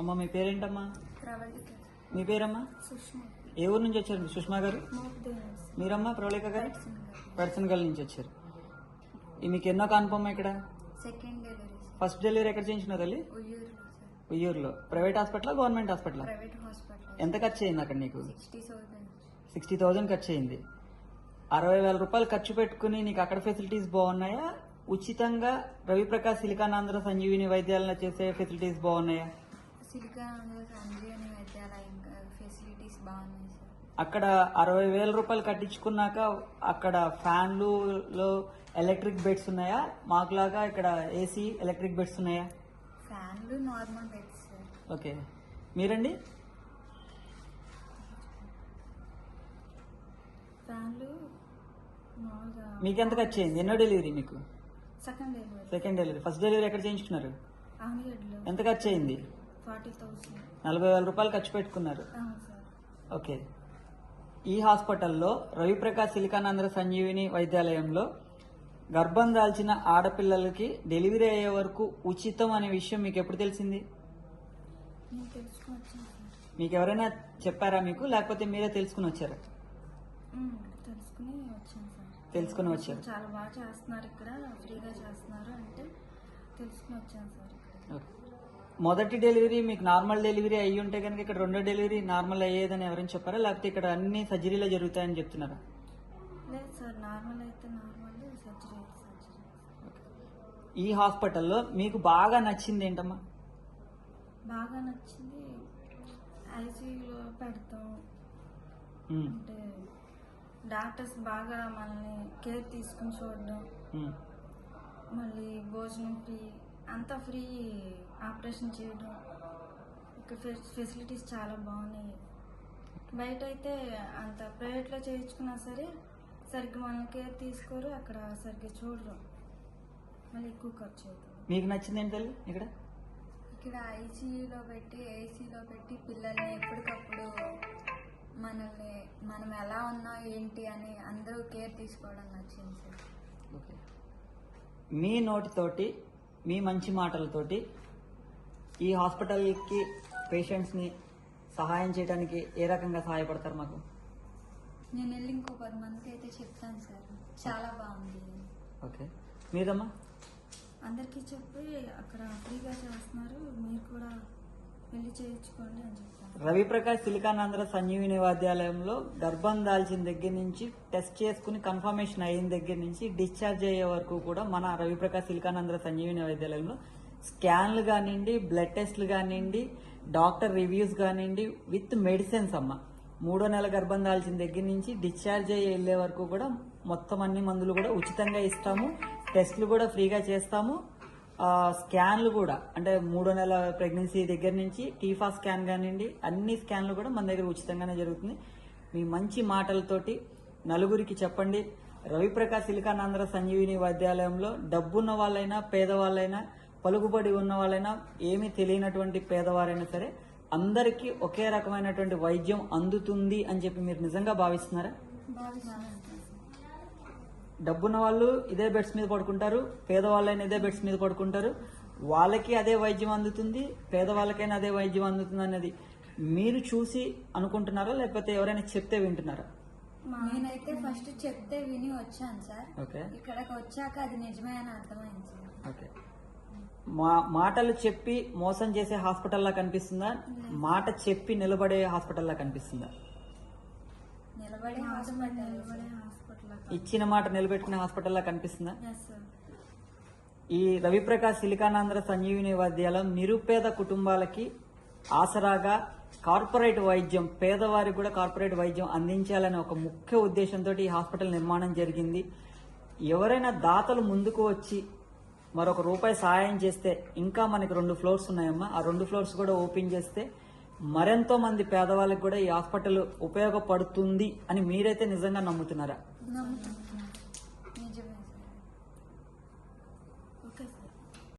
అమ్మ మీ పేరేంటమ్మా? ప్రవళిక. మీ పేరమ్మా? సుష్మా. ఏ ఊరు నుంచి వచ్చారు సుష్మా గారు? మోగ్దేవ్స్. మీరమ్మా ప్రవళిక గారు? పట్సన్గల్. పర్సనగల్ నుంచి వచ్చారు. మీకు ఎన్నో కన్ఫర్మ్ ఇక్కడ? Second delivery sir. First delivery ఎక్కడ చేయించినారు తల్లి? ఉయ్యూరులో సార్. ఉయ్యూరులో. Private hospital government hospital? Private hospital. ఎంత ఖర్చు అయింది అక్కడ నీకు? 60,000. 60,000 ఖర్చు అయింది. 60,000 రూపాయలు ఖర్చు పెట్టుకుని నీకు అక్కడ ఫెసిలిటీస్ బాగున్నాయా? ఉచితంగా రవిప్రకాష్ సిలికానాంధ్ర సంజీవిని వైద్యాలయం చేసే ఫెసిలిటీస్ బాగున్నాయా? సిలికానాంధ్ర సంజీవని వైద్యాలయం ఫెసిలిటీస్ బాగున్నాయి సార్. అక్కడ 60,000 రూపాయలు కట్టించుకున్నాక అక్కడ ఫ్యాన్లు లో ఎలక్ట్రిక్ బెడ్స్ ఉన్నాయా? మాకులాగా ఇక్కడ ఏసీ ఎలక్ట్రిక్ బెడ్స్ ఉన్నాయా? ఫ్యాన్లు నార్మల్ బెడ్స్ సార్. ఓకే. మీరండి? ఫ్యాన్లు మామూలుగా. మీకు ఎంత ఖర్చు అయింది? ఎన్నో డెలివరీ మీకు? Second delivery. Second delivery. First delivery ఎక్కడ చేయించుకున్నారు? ఆనగడ్లో. ఎంత ఖర్చు అయింది? 40,000. 40,000 రూపాయలు ఖర్చు పెట్టుకున్నారు. అవును సార్. ఓకే. ఈ హాస్పిటల్లో రవిప్రకాష్ సిలికానాంధ్ర సంజీవిని వైద్యాలయంలో గర్భం దాల్చిన ఆడపిల్లలకి డెలివరీ అయ్యే వరకు ఉచితం అనే విషయం మీకు ఎప్పుడు తెలిసింది? నేను తెలుసుకుని వచ్చాను సార్. మీకు ఎవరైనా చెప్పారా మీకు, లేకపోతే మీరే తెలుసుకుని వచ్చారా? తెలుసుకుని వచ్చాను సార్. తెలుసుకుని వచ్చారు. చాలా బాగా చేస్తున్నారు ఇక్కడ, ఫ్రీగా చేస్తున్నారు అంటే తెలుసుకుని వచ్చాను సార్ ఇక్కడ. ఓకే. మొదటి డెలివరీ మీకు నార్మల్ డెలివరీ అయ్యి ఉంటే కనుక ఇక్కడ రెండో డెలివరీ నార్మల్ అయ్యేదని ఎవరైనా చెప్పారా, లేకపోతే ఇక్కడ అన్ని సర్జరీలో జరుగుతాయని చెప్తున్నారా? లేదు సార్, నార్మల్ అయితే నార్మల్, సర్జరీ అయితే సర్జరీ. ఈ హాస్పిటల్లో మీకు బాగా నచ్చింది ఏంటమ్మా? బాగా నచ్చింది ఐసీయూలో పెడతాం అంటే డాక్టర్స్ బాగా మనల్ని కేర్ తీసుకుని చూడడం, మళ్ళీ భోజనం ఫ్రీ, అంతా ఫ్రీ, ఆపరేషన్ చేయడం, ఇక్కడ ఫెసిలిటీస్ చాలా బాగున్నాయి. బయట అయితే అంత ప్రైవేట్లో చేయించుకున్నా సరే సరిగ్గా మనం కేర్ తీసుకోరు, అక్కడ సరిగ్గా చూడరు, మళ్ళీ ఎక్కువ ఖర్చు అవుతుంది. మీకు నచ్చింది ఏంటి తల్లి ఇక్కడ? ఇక్కడ ఐసీయూలో పెట్టి ఏసీలో పెట్టి పిల్లల్ని ఎప్పటికప్పుడు మనల్ని మనం ఎలా ఉన్నా ఏంటి అని అందరూ కేర్ తీసుకోవడం నచ్చింది సార్. ఓకే. మీ నోటితోటి మీ మంచి మాటలతోటి ఈ హాస్పిటల్కి పేషెంట్స్ని సహాయం చేయడానికి ఏ రకంగా సహాయపడతారు మాకు? నేను వెళ్ళి ఇంకో 10 మందికి అయితే చెప్తాను సార్, చాలా బాగుంది. ఓకే. మీదమ్మా? అందరికీ చెప్పి అక్కడ ఫ్రీగా చేస్తున్నారు, మీరు కూడా వెళ్ళి చేయించుకోండి అని చెప్తాను. రవిప్రకాష్ సిలికానాంధ్ర సంజీవిని వైద్యాలయంలో గర్భం దాల్చిన దగ్గర నుంచి టెస్ట్ చేసుకుని కన్ఫర్మేషన్ అయిన దగ్గర నుంచి డిశ్చార్జ్ అయ్యే వరకు కూడా మన రవిప్రకాష్ సిలికానాంధ్ర సంజీవిని వైద్యాలయంలో స్కాన్లు కానివ్వండి, బ్లడ్ టెస్ట్లు కానివ్వండి, డాక్టర్ రివ్యూస్ కానివ్వండి, విత్ మెడిసిన్స్ అమ్మ. 3వ నెల గర్భం దాల్చిన దగ్గర నుంచి డిశ్చార్జ్ అయ్యి వెళ్లే వరకు కూడా మొత్తం అన్ని మందులు కూడా ఉచితంగా ఇస్తాము, టెస్ట్లు కూడా ఫ్రీగా చేస్తాము, స్కాన్లు కూడా అంటే 3వ నెల ప్రెగ్నెన్సీ దగ్గర నుంచి టీఫా స్కాన్ కానివ్వండి, అన్ని స్కాన్లు కూడా మన దగ్గర ఉచితంగానే జరుగుతుంది. మీ మంచి మాటలతోటి నలుగురికి చెప్పండి. రవిప్రకాష్ సిలికానాంధ్ర సంజీవిని వైద్యాలయంలో డబ్బున్న వాళ్ళైనా పేదవాళ్ళైనా పలుకుబడి ఉన్న వాళ్ళైనా ఏమీ తెలియనటువంటి పేదవారైనా సరే అందరికీ ఒకే రకమైనటువంటి వైద్యం అందుతుంది అని చెప్పి మీరు నిజంగా భావిస్తున్నారా? డబ్బున్న వాళ్ళు ఇదే బెడ్స్ మీద పడుకుంటారు, పేదవాళ్ళైనా ఇదే బెడ్స్ మీద పడుకుంటారు, వాళ్ళకి అదే వైద్యం అందుతుంది, పేదవాళ్ళకైనా అదే వైద్యం అందుతుంది అనేది మీరు చూసి అనుకుంటున్నారా, లేకపోతే ఎవరైనా చెప్తే వింటున్నారా? నేనైతే ఫస్ట్ చెప్తే విని వచ్చాను సార్. ఓకే. ఇక్కడికి వచ్చాక అది నిజమే అని అర్థమైంది సార్. ఓకే. మాటలు చెప్పి మోసం చేసే హాస్పిటల్లా కనిపిస్తుందా, మాట చెప్పి నిలబడే హాస్పిటల్లా కనిపిస్తుందా? నిలబడే హాస్పిటల్, ఇచ్చిన మాట నిలబెట్టుకునే హాస్పిటల్లా కనిపిస్తుందా? Yes sir. ఈ రవిప్రకాష్ సిలికానాంధ్ర సంజీవిని వైద్యాలయం నిరుపేద కుటుంబాలకి ఆసరాగా కార్పొరేట్ వైద్యం, పేదవారికి కూడా కార్పొరేట్ వైద్యం అందించాలనే ఒక ముఖ్య ఉద్దేశంతో ఈ హాస్పిటల్ నిర్మాణం జరిగింది. ఎవరైనా దాతలు ముందుకు వచ్చి మరొక రూపాయి సహాయం చేస్తే, ఇంకా మనకి 2 ఫ్లోర్స్ ఉన్నాయమ్మా, ఆ 2 ఫ్లోర్స్ కూడా ఓపెన్ చేస్తే మరెంతో మంది పేదవాళ్ళకి కూడా ఈ హాస్పిటల్ ఉపయోగపడుతుంది అని మీరైతే నిజంగా నమ్ముతున్నారా? నమ్ముతున్నాను.